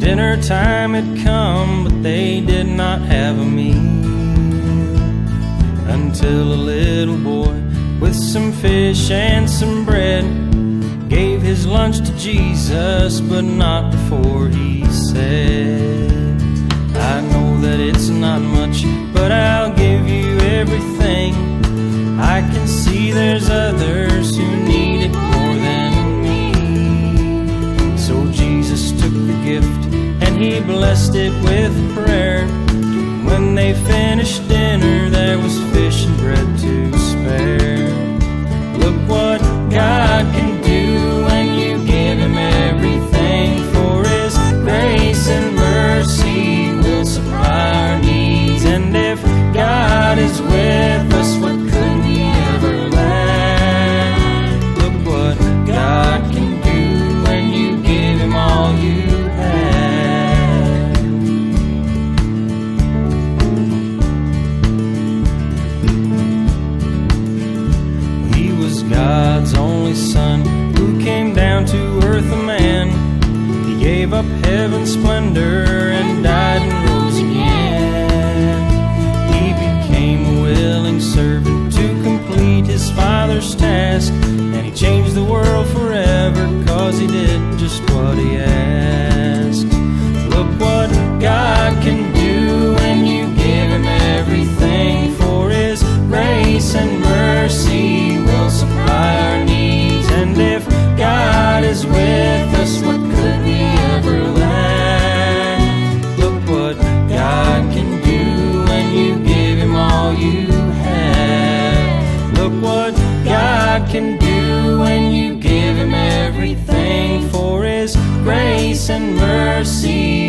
Dinner time had come, but they did not have a meal, until a little boy with some fish and some bread gave his lunch to Jesus, but not before he said, I know that it's not much, but I'll give you everything. I can see there's others who need it more than me. So Jesus took the gift and he blessed it with prayer. When they finished dinner, there was fish and bread to spare. Look what God can do when you give him everything. For his grace and mercy will supply our needs. And if God is with us, what could we ever lack? Look what God can do when you give him all you have. He was God's only Son, who came down to earth a man. He gave up heaven's splendor and died and rose again. He became a willing servant to complete his Father's task, and he changed the world forever, 'cause he did just what he asked. Look what God can do when you give him everything. For his grace and mercy will supply our needs. And if God is with us, what could we ever lack? Look what God can do when you give him all you have. Look what God can do when you give him everything. For his grace and mercy